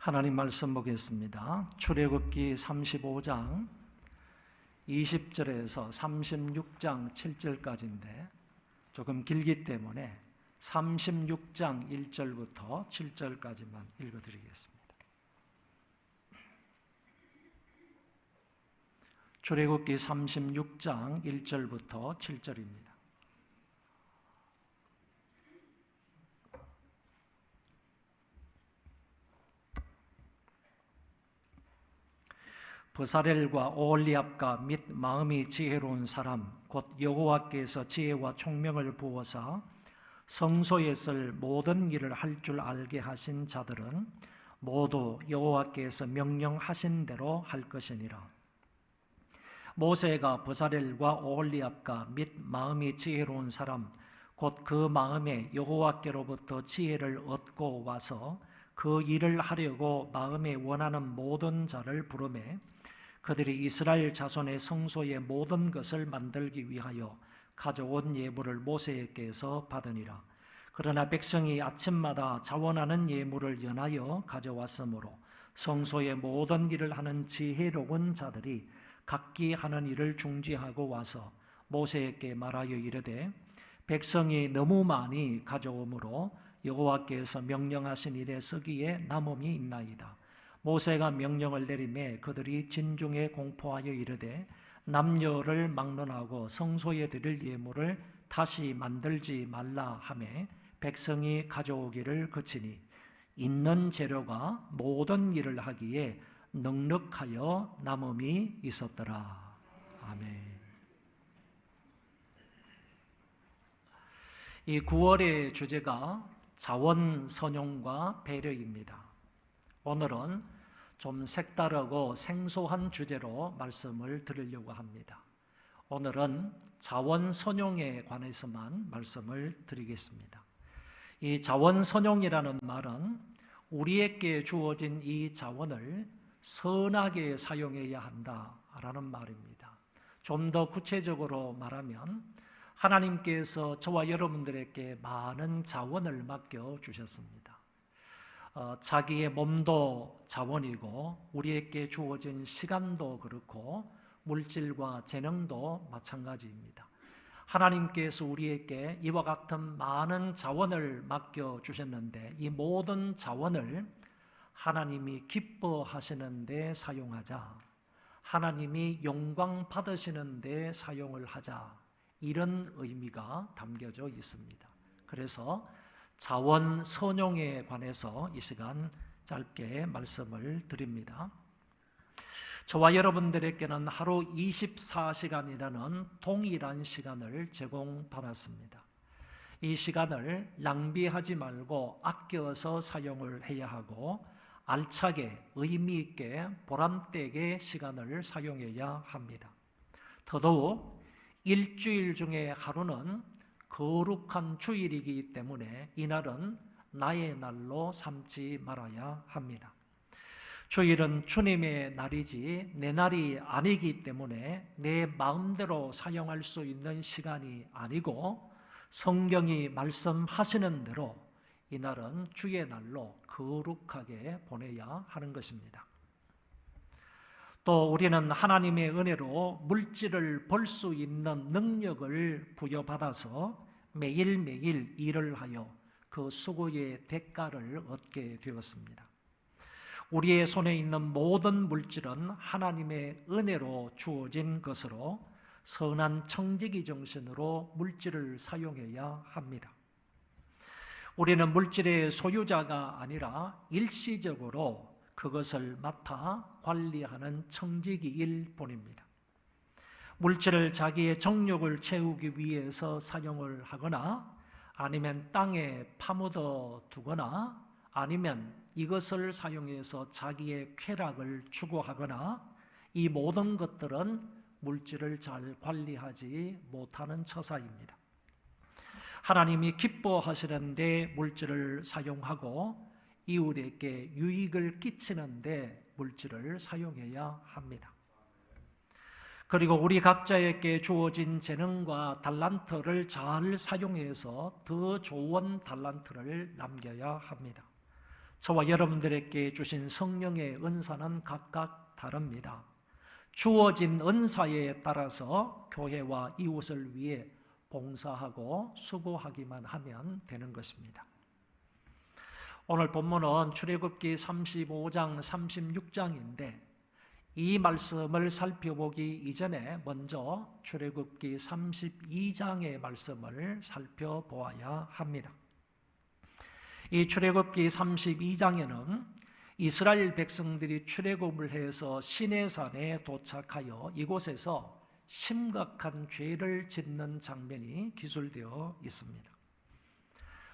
하나님 말씀 보겠습니다. 출애굽기 35장 20절에서 36장 7절까지인데 조금 길기 때문에 36장 1절부터 7절까지만 읽어드리겠습니다. 출애굽기 36장 1절부터 7절입니다. 브사렐과 오홀리압과 및 마음이 지혜로운 사람 곧 여호와께서 지혜와 총명을 부어사 성소에 쓸 모든 일을 할 줄 알게 하신 자들은 모두 여호와께서 명령하신 대로 할 것이니라. 모세가 브사렐과 오홀리압과 및 마음이 지혜로운 사람 곧 그 마음에 여호와께로부터 지혜를 얻고 와서 그 일을 하려고 마음에 원하는 모든 자를 부르매 그들이 이스라엘 자손의 성소의 모든 것을 만들기 위하여 가져온 예물을 모세에게서 받으니라. 그러나 백성이 아침마다 자원하는 예물을 연하여 가져왔으므로 성소의 모든 일을 하는 지혜로운 자들이 각기 하는 일을 중지하고 와서 모세에게 말하여 이르되 백성이 너무 많이 가져오므로 여호와께서 명령하신 일에 쓰기에 남음이 있나이다. 모세가 명령을 내리매 그들이 진중에 공포하여 이르되 남녀를 막론하고 성소에 드릴 예물을 다시 만들지 말라 하매 백성이 가져오기를 그치니 있는 재료가 모든 일을 하기에 넉넉하여 남음이 있었더라. 아멘. 이 9월의 주제가 자원선용과 배려입니다. 오늘은 좀 색다르고 생소한 주제로 말씀을 드리려고 합니다. 오늘은 자원선용에 관해서만 말씀을 드리겠습니다. 이 자원선용이라는 말은 우리에게 주어진 이 자원을 선하게 사용해야 한다라는 말입니다. 좀 더 구체적으로 말하면 하나님께서 저와 여러분들에게 많은 자원을 맡겨주셨습니다. 자기의 몸도 자원이고 우리에게 주어진 시간도 그렇고 물질과 재능도 마찬가지입니다. 하나님께서 우리에게 이와 같은 많은 자원을 맡겨주셨는데 이 모든 자원을 하나님이 기뻐하시는 데 사용하자, 하나님이 영광 받으시는 데 사용을 하자, 이런 의미가 담겨져 있습니다. 그래서 자원 선용에 관해서 이 시간 짧게 말씀을 드립니다. 저와 여러분들에게는 하루 24시간이라는 동일한 시간을 제공받았습니다. 이 시간을 낭비하지 말고 아껴서 사용을 해야 하고 알차게 의미 있게 보람되게 시간을 사용해야 합니다. 더더욱 일주일 중에 하루는 거룩한 주일이기 때문에 이날은 나의 날로 삼지 말아야 합니다. 주일은 주님의 날이지 내 날이 아니기 때문에 내 마음대로 사용할 수 있는 시간이 아니고 성경이 말씀하시는 대로 이날은 주의 날로 거룩하게 보내야 하는 것입니다. 또 우리는 하나님의 은혜로 물질을 벌 수 있는 능력을 부여받아서 매일매일 일을 하여 그 수고의 대가를 얻게 되었습니다. 우리의 손에 있는 모든 물질은 하나님의 은혜로 주어진 것으로 선한 청지기 정신으로 물질을 사용해야 합니다. 우리는 물질의 소유자가 아니라 일시적으로 그것을 맡아 관리하는 청지기일 뿐입니다. 물질을 자기의 정욕을 채우기 위해서 사용을 하거나 아니면 땅에 파묻어 두거나 아니면 이것을 사용해서 자기의 쾌락을 추구하거나 이 모든 것들은 물질을 잘 관리하지 못하는 처사입니다. 하나님이 기뻐하시는데 물질을 사용하고 이웃에게 유익을 끼치는데 물질을 사용해야 합니다. 그리고 우리 각자에게 주어진 재능과 달란트를 잘 사용해서 더 좋은 달란트를 남겨야 합니다. 저와 여러분들에게 주신 성령의 은사는 각각 다릅니다. 주어진 은사에 따라서 교회와 이웃을 위해 봉사하고 수고하기만 하면 되는 것입니다. 오늘 본문은 출애굽기 35장, 36장인데 이 말씀을 살펴보기 이전에 먼저 출애굽기 32장의 말씀을 살펴보아야 합니다. 이 출애굽기 32장에는 이스라엘 백성들이 출애굽을 해서 시내산에 도착하여 이곳에서 심각한 죄를 짓는 장면이 기술되어 있습니다.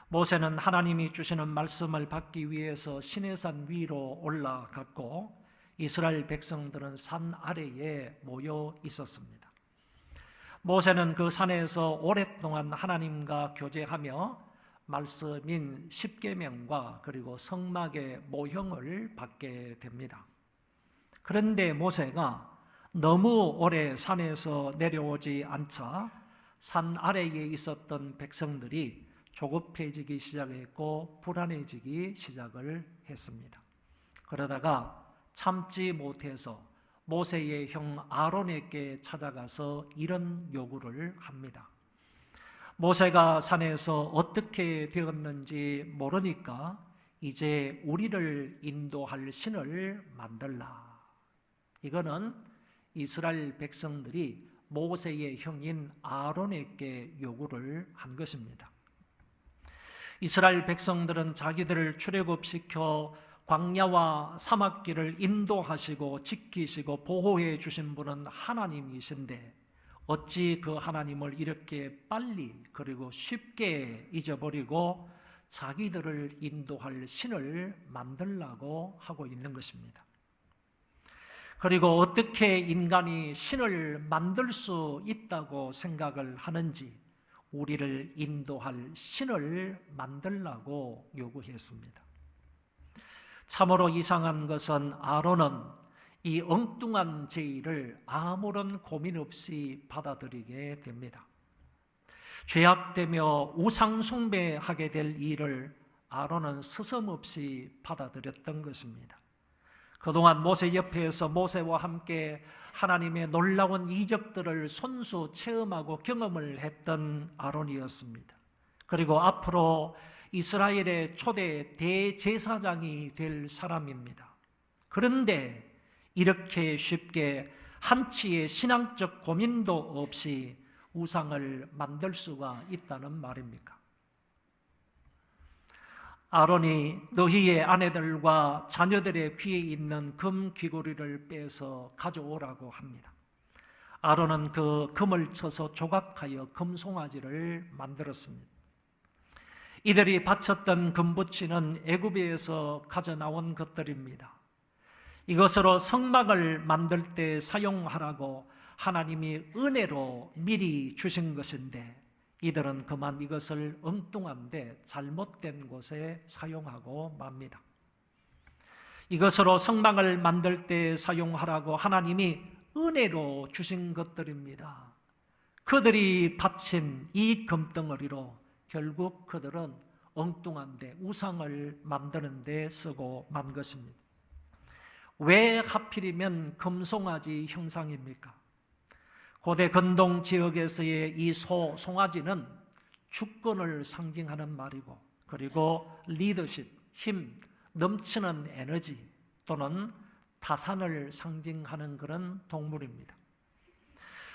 모세는 하나님이 주시는 말씀을 받기 위해서 시내산 위로 올라갔고 이스라엘 백성들은 산 아래에 모여 있었습니다. 모세는 그 산에서 오랫동안 하나님과 교제하며 말씀인 십계명과 그리고 성막의 모형을 받게 됩니다. 그런데 모세가 너무 오래 산에서 내려오지 않자 산 아래에 있었던 백성들이 조급해지기 시작했고 불안해지기 시작을 했습니다. 그러다가 참지 못해서 모세의 형 아론에게 찾아가서 이런 요구를 합니다. 모세가 산에서 어떻게 되었는지 모르니까 이제 우리를 인도할 신을 만들라. 이거는 이스라엘 백성들이 모세의 형인 아론에게 요구를 한 것입니다. 이스라엘 백성들은 자기들을 출애굽시켜 광야와 사막길을 인도하시고 지키시고 보호해 주신 분은 하나님이신데 어찌 그 하나님을 이렇게 빨리 그리고 쉽게 잊어버리고 자기들을 인도할 신을 만들라고 하고 있는 것입니다. 그리고 어떻게 인간이 신을 만들 수 있다고 생각을 하는지 우리를 인도할 신을 만들라고 요구했습니다. 참으로 이상한 것은 아론은 이 엉뚱한 제의를 아무런 고민 없이 받아들이게 됩니다. 죄악되며 우상 숭배하게 될 일을 아론은 스스럼없이 받아들였던 것입니다. 그동안 모세 옆에서 모세와 함께 하나님의 놀라운 이적들을 손수 체험하고 경험을 했던 아론이었습니다. 그리고 앞으로 이스라엘의 초대 대제사장이 될 사람입니다. 그런데 이렇게 쉽게 한치의 신앙적 고민도 없이 우상을 만들 수가 있다는 말입니까? 아론이 너희의 아내들과 자녀들의 귀에 있는 금 귀고리를 빼서 가져오라고 합니다. 아론은 그 금을 쳐서 조각하여 금송아지를 만들었습니다. 이들이 바쳤던 금붙이는 애굽에서 가져나온 것들입니다. 이것으로 성막을 만들 때 사용하라고 하나님이 은혜로 미리 주신 것인데 이들은 그만 이것을 엉뚱한데 잘못된 곳에 사용하고 맙니다. 이것으로 성막을 만들 때 사용하라고 하나님이 은혜로 주신 것들입니다. 그들이 바친 이 금덩어리로 결국 그들은 엉뚱한데 우상을 만드는 데 쓰고 만 것입니다. 왜 하필이면 금송아지 형상입니까? 고대 근동 지역에서의 이 송아지는 주권을 상징하는 말이고 그리고 리더십, 힘, 넘치는 에너지 또는 타산을 상징하는 그런 동물입니다.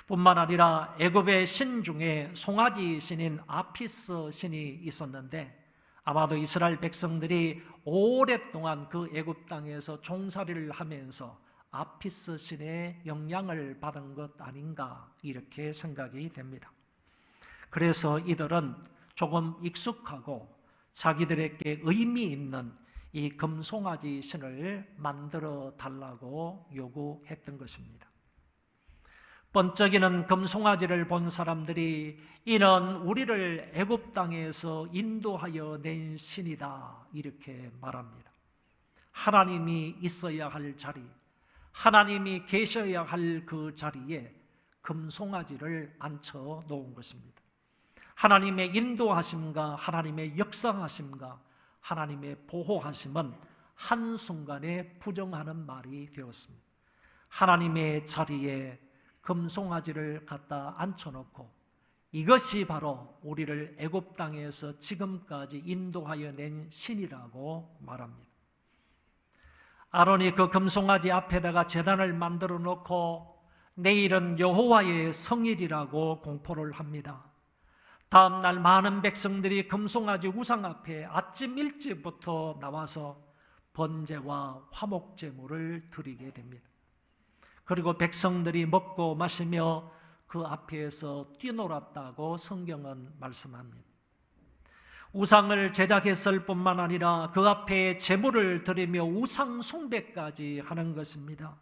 뿐만 아니라 애굽의 신 중에 송아지 신인 아피스 신이 있었는데 아마도 이스라엘 백성들이 오랫동안 그 애굽 땅에서 종살이를 하면서 아피스 신의 영향을 받은 것 아닌가 이렇게 생각이 됩니다. 그래서 이들은 조금 익숙하고 자기들에게 의미 있는 이 금송아지 신을 만들어 달라고 요구했던 것입니다. 번쩍이는 금송아지를 본 사람들이 이는 우리를 애굽 땅에서 인도하여 낸 신이다 이렇게 말합니다. 하나님이 있어야 할 자리, 하나님이 계셔야 할 그 자리에 금송아지를 앉혀 놓은 것입니다. 하나님의 인도하심과 하나님의 역사하심과 하나님의 보호하심은 한순간에 부정하는 말이 되었습니다. 하나님의 자리에 금송아지를 갖다 앉혀놓고 이것이 바로 우리를 애굽 땅에서 지금까지 인도하여 낸 신이라고 말합니다. 아론이 그 금송아지 앞에다가 제단을 만들어 놓고 내일은 여호와의 성일이라고 공포를 합니다. 다음 날 많은 백성들이 금송아지 우상 앞에 아침 일찍부터 나와서 번제와 화목제물을 드리게 됩니다. 그리고 백성들이 먹고 마시며 그 앞에서 뛰놀았다고 성경은 말씀합니다. 우상을 제작했을 뿐만 아니라 그 앞에 제물을 드리며 우상 숭배까지 하는 것입니다.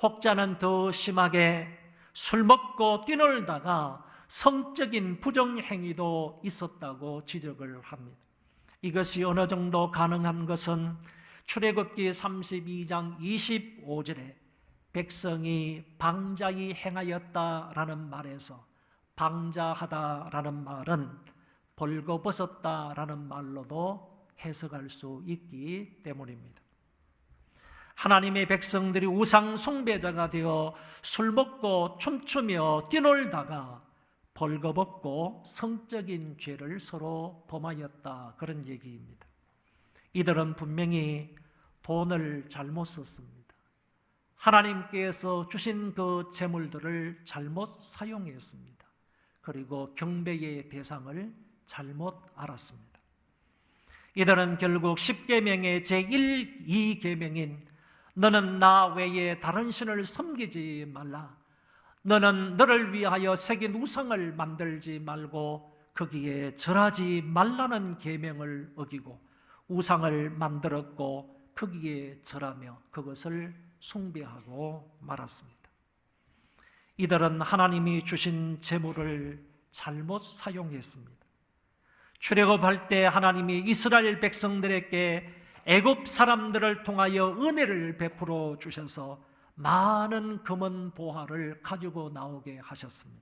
혹자는 더 심하게 술 먹고 뛰놀다가 성적인 부정행위도 있었다고 지적을 합니다. 이것이 어느 정도 가능한 것은 출애굽기 32장 25절에 백성이 방자히 행하였다라는 말에서 방자하다라는 말은 벌거벗었다라는 말로도 해석할 수 있기 때문입니다. 하나님의 백성들이 우상 숭배자가 되어 술 먹고 춤추며 뛰놀다가 벌거벗고 성적인 죄를 서로 범하였다, 그런 얘기입니다. 이들은 분명히 돈을 잘못 썼습니다. 하나님께서 주신 그 재물들을 잘못 사용했습니다. 그리고 경배의 대상을 잘못 알았습니다. 이들은 결국 10계명의 제1, 2계명인 너는 나 외에 다른 신을 섬기지 말라, 너는 너를 위하여 새긴 우상을 만들지 말고 거기에 절하지 말라는 계명을 어기고 우상을 만들었고 거기에 절하며 그것을 숭배하고 말았습니다. 이들은 하나님이 주신 재물을 잘못 사용했습니다. 출애굽할 때 하나님이 이스라엘 백성들에게 애굽 사람들을 통하여 은혜를 베풀어 주셔서 많은 금은 보화를 가지고 나오게 하셨습니다.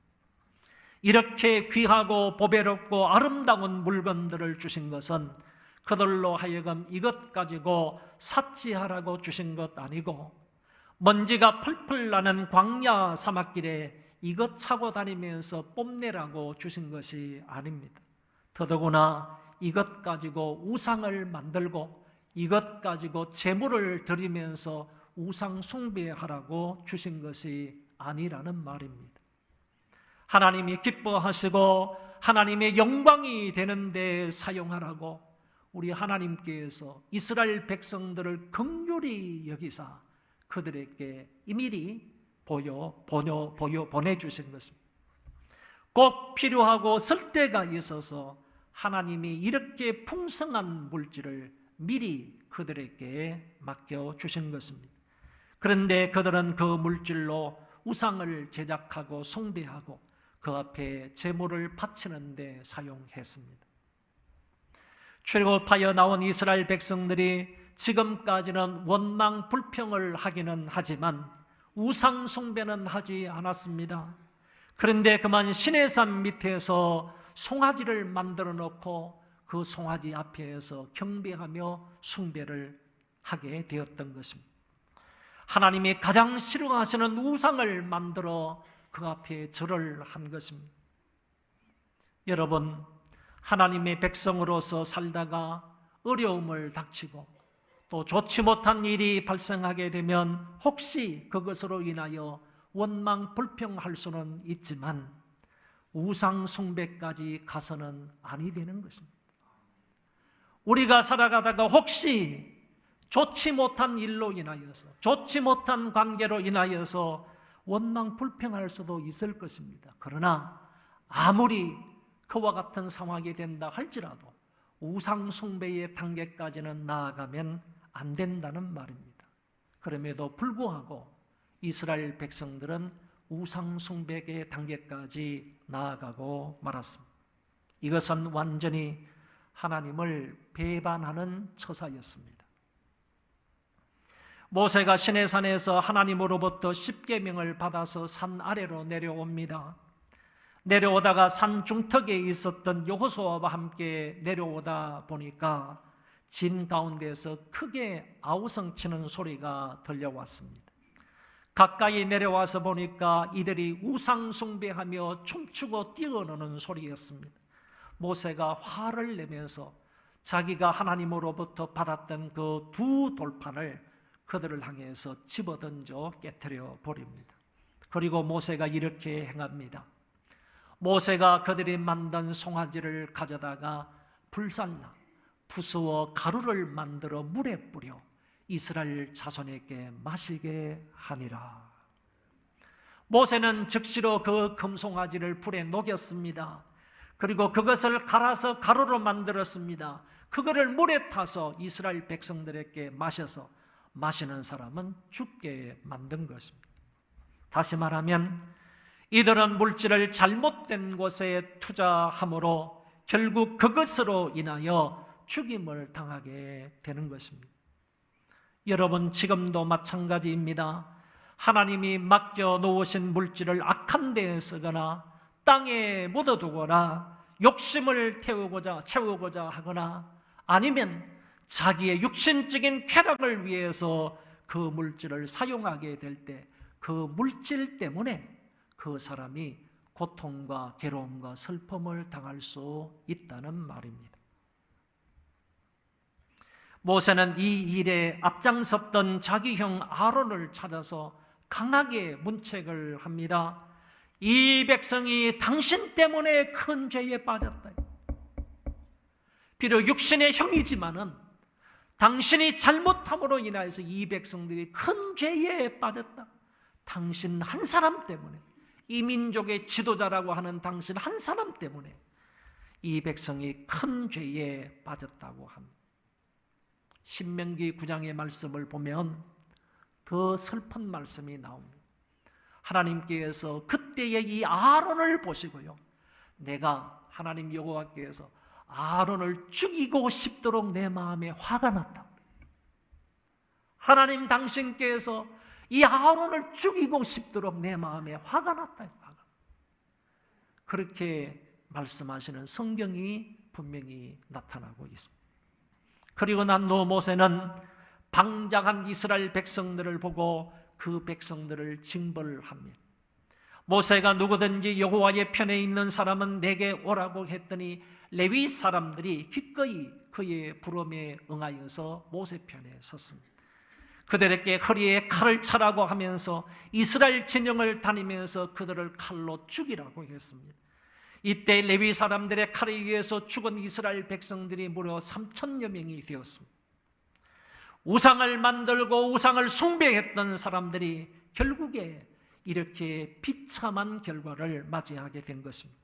이렇게 귀하고 보배롭고 아름다운 물건들을 주신 것은 그들로 하여금 이것 가지고 사치하라고 주신 것 아니고 먼지가 풀풀 나는 광야 사막길에 이것 차고 다니면서 뽐내라고 주신 것이 아닙니다. 더더구나 이것 가지고 우상을 만들고 이것 가지고 제물을 드리면서 우상 숭배하라고 주신 것이 아니라는 말입니다. 하나님이 기뻐하시고 하나님의 영광이 되는 데 사용하라고 우리 하나님께서 이스라엘 백성들을 긍휼히 여기사 그들에게 미리 보내주신 것입니다. 꼭 필요하고 쓸 때가 있어서 하나님이 이렇게 풍성한 물질을 미리 그들에게 맡겨주신 것입니다. 그런데 그들은 그 물질로 우상을 제작하고 숭배하고 그 앞에 제물을 바치는 데 사용했습니다. 출애굽하여 나온 이스라엘 백성들이 지금까지는 원망 불평을 하기는 하지만 우상 숭배는 하지 않았습니다. 그런데 그만 시내산 밑에서 송아지를 만들어 놓고 그 송아지 앞에서 경배하며 숭배를 하게 되었던 것입니다. 하나님이 가장 싫어하시는 우상을 만들어 그 앞에 절을 한 것입니다. 여러분, 하나님의 백성으로서 살다가 어려움을 닥치고 또 좋지 못한 일이 발생하게 되면 혹시 그것으로 인하여 원망 불평할 수는 있지만 우상 숭배까지 가서는 아니 되는 것입니다. 우리가 살아가다가 혹시 좋지 못한 일로 인하여서 좋지 못한 관계로 인하여서 원망 불평할 수도 있을 것입니다. 그러나 아무리 그와 같은 상황이 된다 할지라도 우상 숭배의 단계까지는 나아가면 안 된다는 말입니다. 그럼에도 불구하고 이스라엘 백성들은 우상 숭배의 단계까지 나아가고 말았습니다. 이것은 완전히 하나님을 배반하는 처사였습니다. 모세가 시내산에서 하나님으로부터 10계명을 받아서 산 아래로 내려옵니다. 내려오다가 산 중턱에 있었던 여호수아와 함께 내려오다 보니까 진 가운데에서 크게 아우성치는 소리가 들려왔습니다. 가까이 내려와서 보니까 이들이 우상 숭배하며 춤추고 뛰어노는 소리였습니다. 모세가 화를 내면서 자기가 하나님으로부터 받았던 그 두 돌판을 그들을 향해서 집어던져 깨트려 버립니다. 그리고 모세가 이렇게 행합니다. 모세가 그들이 만든 송아지를 가져다가 불살라 부수어 가루를 만들어 물에 뿌려 이스라엘 자손에게 마시게 하니라. 모세는 즉시로 그 금송아지를 불에 녹였습니다. 그리고 그것을 갈아서 가루로 만들었습니다. 그거를 물에 타서 이스라엘 백성들에게 마셔서 마시는 사람은 죽게 만든 것입니다. 다시 말하면 이들은 물질을 잘못된 곳에 투자함으로 결국 그것으로 인하여 죽임을 당하게 되는 것입니다. 여러분, 지금도 마찬가지입니다. 하나님이 맡겨놓으신 물질을 악한 데에 쓰거나 땅에 묻어두거나 욕심을 채우고자 하거나 아니면 자기의 육신적인 쾌락을 위해서 그 물질을 사용하게 될 때 그 물질 때문에 그 사람이 고통과 괴로움과 슬픔을 당할 수 있다는 말입니다. 모세는 이 일에 앞장섰던 자기 형 아론을 찾아서 강하게 문책을 합니다. 이 백성이 당신 때문에 큰 죄에 빠졌다. 비록 육신의 형이지만은 당신이 잘못함으로 인하여서 이 백성들이 큰 죄에 빠졌다. 당신 한 사람 때문에, 이 민족의 지도자라고 하는 당신 한 사람 때문에 이 백성이 큰 죄에 빠졌다고 합니다. 신명기 9장의 말씀을 보면 더 슬픈 말씀이 나옵니다. 하나님께서 그때의 이 아론을 보시고요, 내가 하나님 여호와께서 아론을 죽이고 싶도록 내 마음에 화가 났다. 하나님 당신께서 이 아론을 죽이고 싶도록 내 마음에 화가 났다. 그렇게 말씀하시는 성경이 분명히 나타나고 있습니다. 그리고 난 후 모세는 방장한 이스라엘 백성들을 보고 그 백성들을 징벌합니다. 모세가 누구든지 여호와의 편에 있는 사람은 내게 오라고 했더니 레위 사람들이 기꺼이 그의 부름에 응하여서 모세 편에 섰습니다. 그들에게 허리에 칼을 차라고 하면서 이스라엘 진영을 다니면서 그들을 칼로 죽이라고 했습니다. 이때 레위 사람들의 칼에 의해서 죽은 이스라엘 백성들이 무려 3,000여 명이 되었습니다. 우상을 만들고 우상을 숭배했던 사람들이 결국에 이렇게 비참한 결과를 맞이하게 된 것입니다.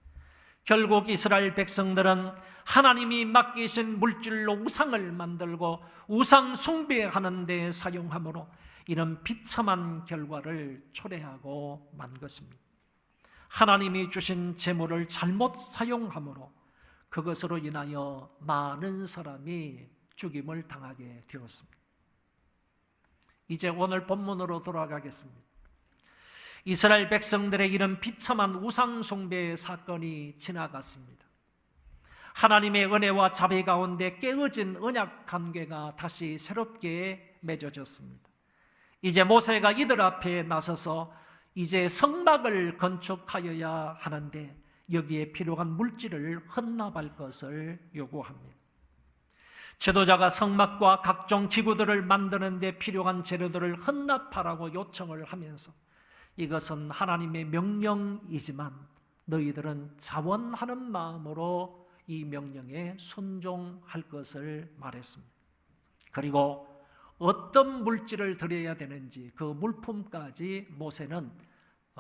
결국 이스라엘 백성들은 하나님이 맡기신 물질로 우상을 만들고 우상 숭배하는 데 사용함으로 이런 비참한 결과를 초래하고 만 것입니다. 하나님이 주신 재물을 잘못 사용함으로 그것으로 인하여 많은 사람이 죽임을 당하게 되었습니다. 이제 오늘 본문으로 돌아가겠습니다. 이스라엘 백성들의 이런 비참한 우상 숭배의 사건이 지나갔습니다. 하나님의 은혜와 자비 가운데 깨어진 언약 관계가 다시 새롭게 맺어졌습니다. 이제 모세가 이들 앞에 나서서 이제 성막을 건축하여야 하는데 여기에 필요한 물질을 헌납할 것을 요구합니다. 지도자가 성막과 각종 기구들을 만드는 데 필요한 재료들을 헌납하라고 요청을 하면서 이것은 하나님의 명령이지만 너희들은 자원하는 마음으로 이 명령에 순종할 것을 말했습니다. 그리고 어떤 물질을 드려야 되는지 그 물품까지 모세는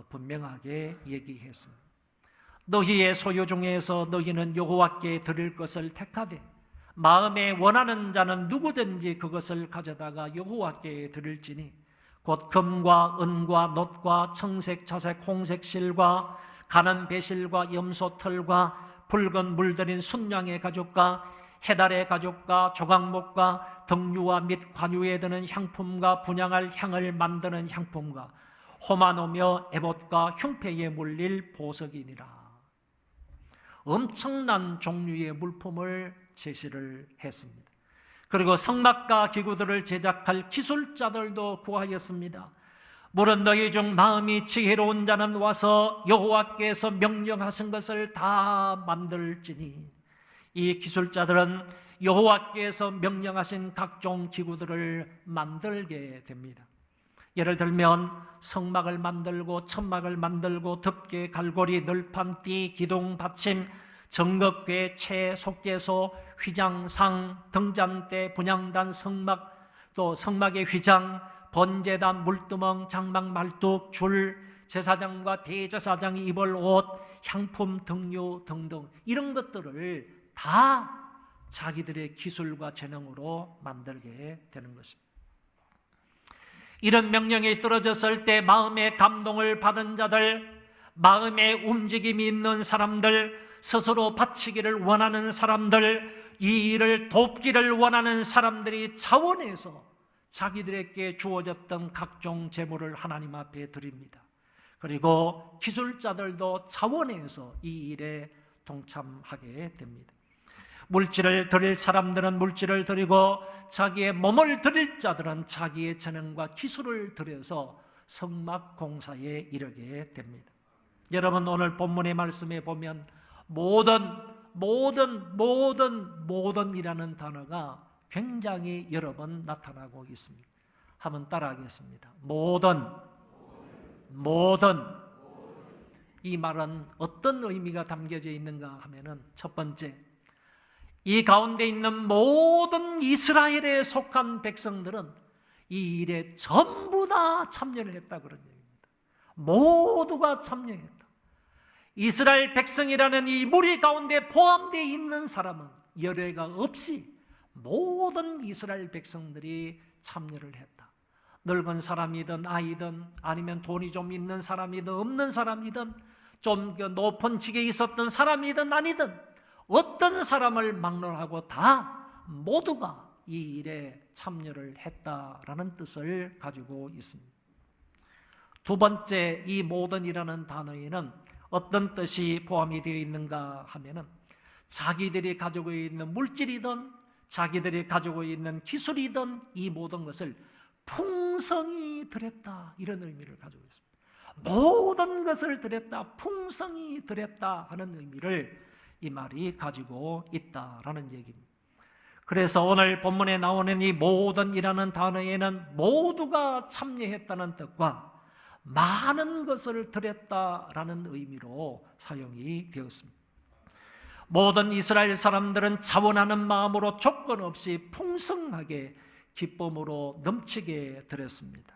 분명하게 얘기했습니다. 너희의 소유 중에서 너희는 여호와께 드릴 것을 택하되 마음에 원하는 자는 누구든지 그것을 가져다가 여호와께 드릴지니 곧 금과 은과 놋과 청색, 자색, 홍색 실과 가는 배실과 염소털과 붉은 물들인 순양의 가죽과 해달의 가죽과 조각목과 등유와 및 관유에 드는 향품과 분향할 향을 만드는 향품과 호마노며 에봇과 흉패에 물릴 보석이니라. 엄청난 종류의 물품을 제시를 했습니다. 그리고 성막과 기구들을 제작할 기술자들도 구하였습니다. 물은 너희 중 마음이 지혜로운 자는 와서 여호와께서 명령하신 것을 다 만들지니, 이 기술자들은 여호와께서 명령하신 각종 기구들을 만들게 됩니다. 예를 들면 성막을 만들고 천막을 만들고 덮개, 갈고리, 널판, 띠, 기둥, 받침, 정극괴, 채, 속개소, 휘장, 상, 등잔대, 분향단, 성막, 또 성막의 휘장, 번제단, 물두멍, 장막, 말뚝, 줄, 제사장과 대제사장이 입을 옷, 향품, 등유 등등 이런 것들을 다 자기들의 기술과 재능으로 만들게 되는 것입니다. 이런 명령이 떨어졌을 때 마음의 감동을 받은 자들, 마음의 움직임이 있는 사람들, 스스로 바치기를 원하는 사람들, 이 일을 돕기를 원하는 사람들이 자원해서 자기들에게 주어졌던 각종 재물을 하나님 앞에 드립니다. 그리고 기술자들도 자원해서 이 일에 동참하게 됩니다. 물질을 드릴 사람들은 물질을 드리고 자기의 몸을 드릴 자들은 자기의 재능과 기술을 들여서 성막 공사에 이르게 됩니다. 여러분, 오늘 본문의 말씀에 보면 모든이라는 단어가 굉장히 여러 번 나타나고 있습니다. 한번 따라하겠습니다. 모든. 이 말은 어떤 의미가 담겨져 있는가 하면은, 첫 번째, 이 가운데 있는 모든 이스라엘에 속한 백성들은 이 일에 전부 다 참여를 했다, 그런 얘기입니다. 모두가 참여했다. 이스라엘 백성이라는 이 무리 가운데 포함되어 있는 사람은 열애가 없이 모든 이스라엘 백성들이 참여를 했다. 늙은 사람이든 아이든 아니면 돈이 좀 있는 사람이든 없는 사람이든 좀 높은 직에 있었던 사람이든 아니든 어떤 사람을 막론하고 다 모두가 이 일에 참여를 했다라는 뜻을 가지고 있습니다. 두 번째, 이 모든이라는 단어에는 어떤 뜻이 포함이 되어 있는가 하면은, 자기들이 가지고 있는 물질이든 자기들이 가지고 있는 기술이든 이 모든 것을 풍성히 드렸다, 이런 의미를 가지고 있습니다. 모든 것을 드렸다, 풍성히 드렸다 하는 의미를 이 말이 가지고 있다라는 얘기입니다. 그래서 오늘 본문에 나오는 이 모든이라는 단어에는 모두가 참여했다는 뜻과 많은 것을 드렸다라는 의미로 사용이 되었습니다. 모든 이스라엘 사람들은 자원하는 마음으로 조건 없이 풍성하게 기쁨으로 넘치게 드렸습니다.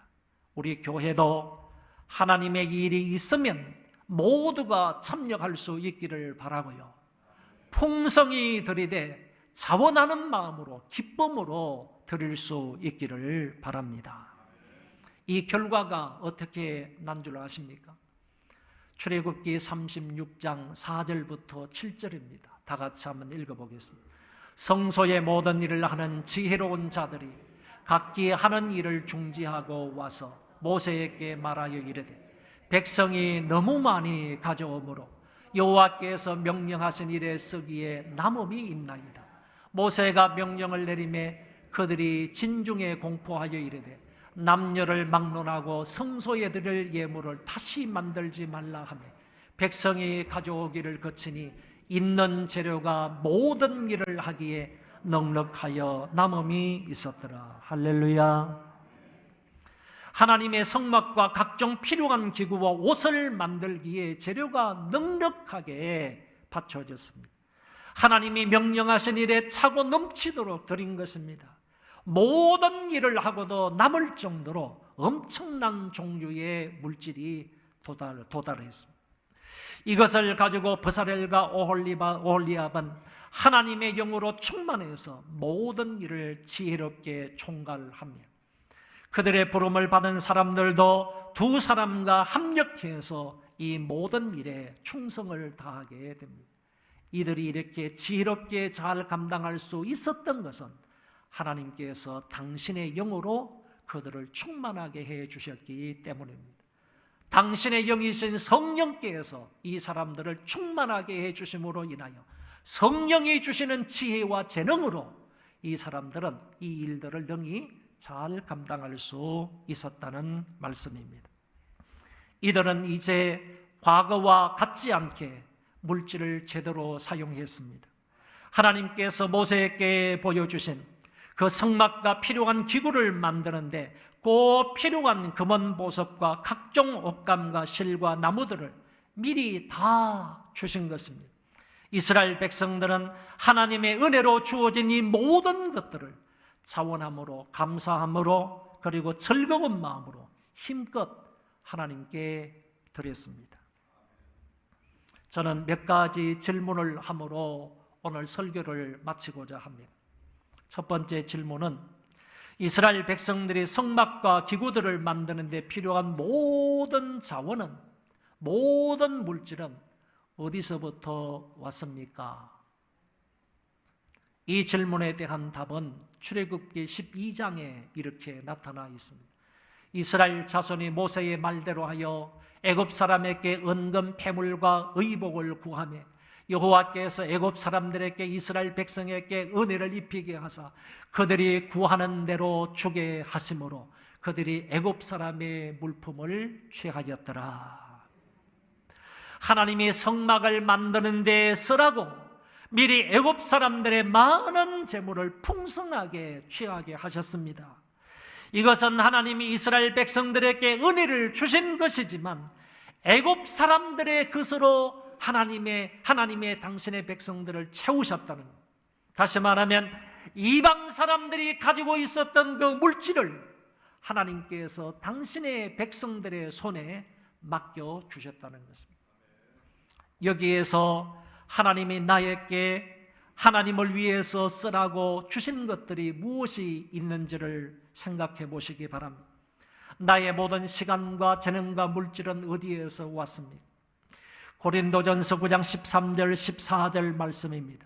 우리 교회도 하나님의 일이 있으면 모두가 참여할 수 있기를 바라고요. 풍성히 드리되 자원하는 마음으로 기쁨으로 드릴 수 있기를 바랍니다. 이 결과가 어떻게 난 줄 아십니까? 출애굽기 36장 4절부터 7절입니다. 다 같이 한번 읽어보겠습니다. 성소의 모든 일을 하는 지혜로운 자들이 각기 하는 일을 중지하고 와서 모세에게 말하여 이르되, 백성이 너무 많이 가져오므로 여호와께서 명령하신 일에 쓰기에 남음이 있나이다. 모세가 명령을 내리매 그들이 진중에 공포하여 이르되, 남녀를 막론하고 성소에 드릴 예물을 다시 만들지 말라 하며 백성이 가져오기를 거치니 있는 재료가 모든 일을 하기에 넉넉하여 남음이 있었더라. 할렐루야. 하나님의 성막과 각종 필요한 기구와 옷을 만들기에 재료가 넉넉하게 받쳐졌습니다. 하나님이 명령하신 일에 차고 넘치도록 드린 것입니다. 모든 일을 하고도 남을 정도로 엄청난 종류의 물질이 도달했습니다. 이것을 가지고 버사렐과 오홀리압은 하나님의 영으로 충만해서 모든 일을 지혜롭게 총괄하며, 그들의 부름을 받은 사람들도 두 사람과 합력해서 이 모든 일에 충성을 다하게 됩니다. 이들이 이렇게 지혜롭게 잘 감당할 수 있었던 것은 하나님께서 당신의 영으로 그들을 충만하게 해 주셨기 때문입니다. 당신의 영이신 성령께서 이 사람들을 충만하게 해 주심으로 인하여 성령이 주시는 지혜와 재능으로 이 사람들은 이 일들을 능히 잘 감당할 수 있었다는 말씀입니다. 이들은 이제 과거와 같지 않게 물질을 제대로 사용했습니다. 하나님께서 모세에게 보여주신 그 성막과 필요한 기구를 만드는데 꼭 필요한 금원 보석과 각종 옷감과 실과 나무들을 미리 다 주신 것입니다. 이스라엘 백성들은 하나님의 은혜로 주어진 이 모든 것들을 자원함으로, 감사함으로, 그리고 즐거운 마음으로 힘껏 하나님께 드렸습니다. 저는 몇 가지 질문을 함으로 오늘 설교를 마치고자 합니다. 첫 번째 질문은 이스라엘 백성들이 성막과 기구들을 만드는 데 필요한 모든 자원은, 모든 물질은 어디서부터 왔습니까? 이 질문에 대한 답은 출애굽기 12장에 이렇게 나타나 있습니다. 이스라엘 자손이 모세의 말대로 하여 애굽 사람에게 은금 패물과 의복을 구하며 여호와께서 애굽 사람들에게 이스라엘 백성에게 은혜를 입히게 하사 그들이 구하는 대로 주게 하심으로 그들이 애굽 사람의 물품을 취하였더라. 하나님이 성막을 만드는 데 쓰라고 미리 애굽 사람들의 많은 재물을 풍성하게 취하게 하셨습니다. 이것은 하나님이 이스라엘 백성들에게 은혜를 주신 것이지만 애굽 사람들의 것으로 하나님의 당신의 백성들을 채우셨다는 것. 다시 말하면 이방 사람들이 가지고 있었던 그 물질을 하나님께서 당신의 백성들의 손에 맡겨 주셨다는 것입니다. 여기에서 하나님이 나에게 하나님을 위해서 쓰라고 주신 것들이 무엇이 있는지를 생각해 보시기 바랍니다. 나의 모든 시간과 재능과 물질은 어디에서 왔습니까? 고린도전서 9장 13절 14절 말씀입니다.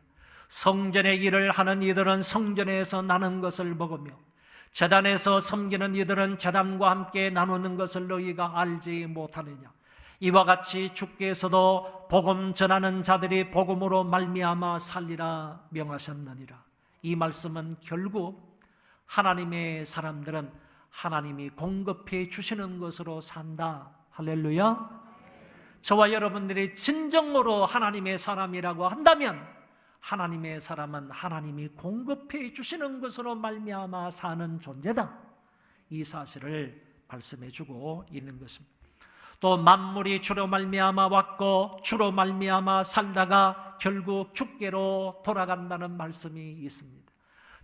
성전의 일을 하는 이들은 성전에서 나는 것을 먹으며 제단에서 섬기는 이들은 제단과 함께 나누는 것을 너희가 알지 못하느냐. 이와 같이 주께서도 복음 전하는 자들이 복음으로 말미암아 살리라 명하셨느니라. 이 말씀은 결국 하나님의 사람들은 하나님이 공급해 주시는 것으로 산다. 할렐루야. 저와 여러분들이 진정으로 하나님의 사람이라고 한다면 하나님의 사람은 하나님이 공급해 주시는 것으로 말미암아 사는 존재다. 이 사실을 말씀해 주고 있는 것입니다. 또 만물이 주로 말미암아 왔고 주로 말미암아 살다가 결국 주께로 돌아간다는 말씀이 있습니다.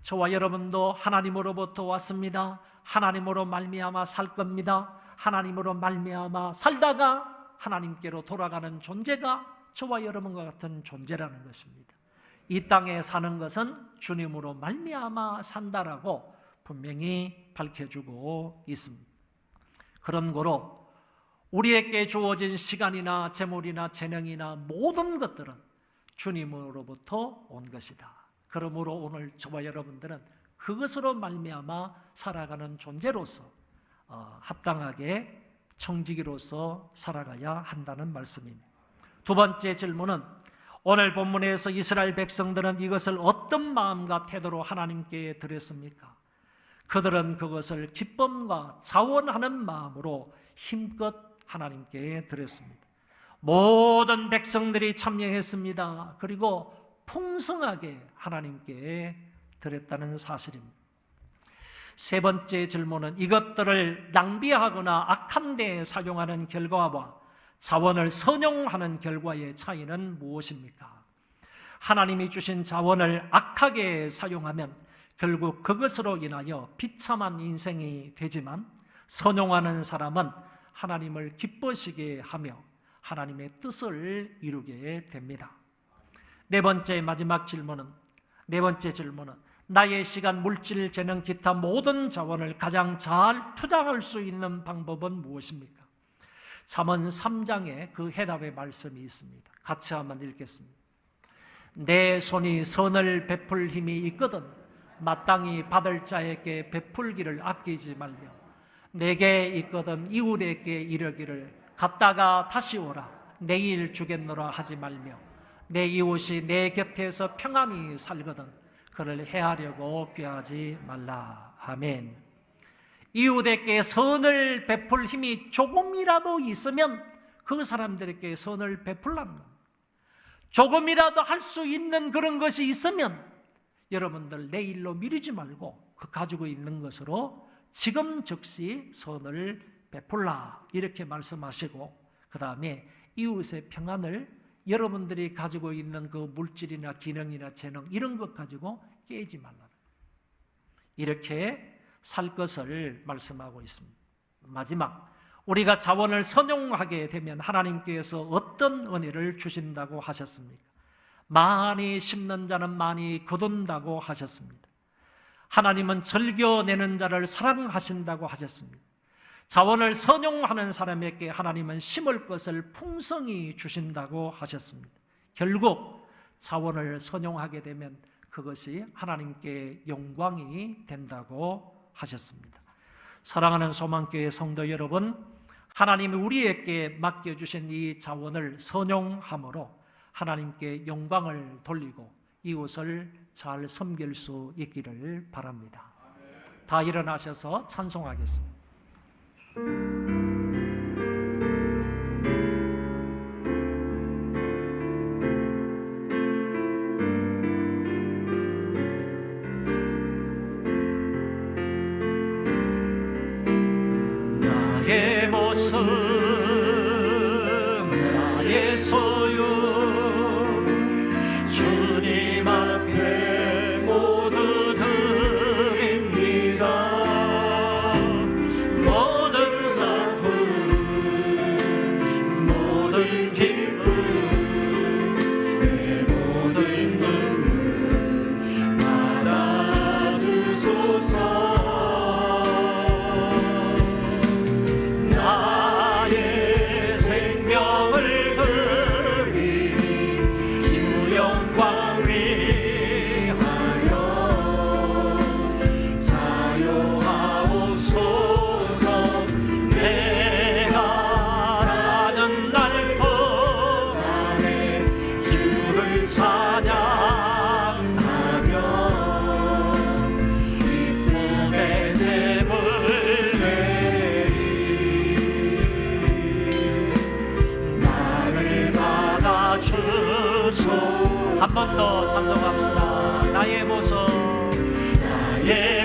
저와 여러분도 하나님으로부터 왔습니다. 하나님으로 말미암아 살 겁니다. 하나님으로 말미암아 살다가 하나님께로 돌아가는 존재가 저와 여러분과 같은 존재라는 것입니다. 이 땅에 사는 것은 주님으로 말미암아 산다라고 분명히 밝혀주고 있습니다. 그런 거로 우리에게 주어진 시간이나 재물이나 재능이나 모든 것들은 주님으로부터 온 것이다. 그러므로 오늘 저와 여러분들은 그것으로 말미암아 살아가는 존재로서 합당하게 청지기로서 살아가야 한다는 말씀입니다. 두 번째 질문은 오늘 본문에서 이스라엘 백성들은 이것을 어떤 마음과 태도로 하나님께 드렸습니까? 그들은 그것을 기쁨과 자원하는 마음으로 힘껏 하나님께 드렸습니다. 모든 백성들이 참여했습니다. 그리고 풍성하게 하나님께 드렸다는 사실입니다. 세 번째 질문은 이것들을 낭비하거나 악한 데에 사용하는 결과와 자원을 선용하는 결과의 차이는 무엇입니까? 하나님이 주신 자원을 악하게 사용하면 결국 그것으로 인하여 비참한 인생이 되지만 선용하는 사람은 하나님을 기뻐시게 하며 하나님의 뜻을 이루게 됩니다. 네 번째 질문은 나의 시간, 물질, 재능, 기타 모든 자원을 가장 잘 투자할 수 있는 방법은 무엇입니까? 잠언 3장에 그 해답의 말씀이 있습니다. 같이 한번 읽겠습니다. 내 손이 선을 베풀 힘이 있거든 마땅히 받을 자에게 베풀기를 아끼지 말며 내게 있거든 이웃에게 이르기를 갔다가 다시 오라 내일 주겠노라 하지 말며 내 이웃이 내 곁에서 평안히 살거든 그를 해하려고 꾀하지 말라. 아멘. 이웃에게 선을 베풀 힘이 조금이라도 있으면 그 사람들에게 선을 베풀라는 겁니다. 조금이라도 할 수 있는 그런 것이 있으면 여러분들 내일로 미루지 말고 그 가지고 있는 것으로 지금 즉시 선을 베풀라 이렇게 말씀하시고, 그 다음에 이웃의 평안을 여러분들이 가지고 있는 그 물질이나 기능이나 재능 이런 것 가지고 깨지 말라, 이렇게 살 것을 말씀하고 있습니다. 마지막, 우리가 자원을 선용하게 되면 하나님께서 어떤 은혜를 주신다고 하셨습니까? 많이 심는 자는 많이 거둔다고 하셨습니다. 하나님은 즐겨내는 자를 사랑하신다고 하셨습니다. 자원을 선용하는 사람에게 하나님은 심을 것을 풍성히 주신다고 하셨습니다. 결국 자원을 선용하게 되면 그것이 하나님께 영광이 된다고 하셨습니다. 사랑하는 소망교회 성도 여러분, 하나님이 우리에게 맡겨주신 이 자원을 선용함으로 하나님께 영광을 돌리고 이웃을 잘 섬길 수 있기를 바랍니다. 다 일어나셔서 찬송하겠습니다. 나의 모습, 나의 소유, 주님 앞에 모두 드립니다. 모든 슬픔, 모든 기쁨, 내 모든 눈물 받아주소서. 나의 생명을 드리니 주 영광 위하여 사용하옵소서. 내가 사는 날 동안에 주를 찬양하며 기쁨의 제물 한 번 더 찬송합시다. 나의 모습, 나의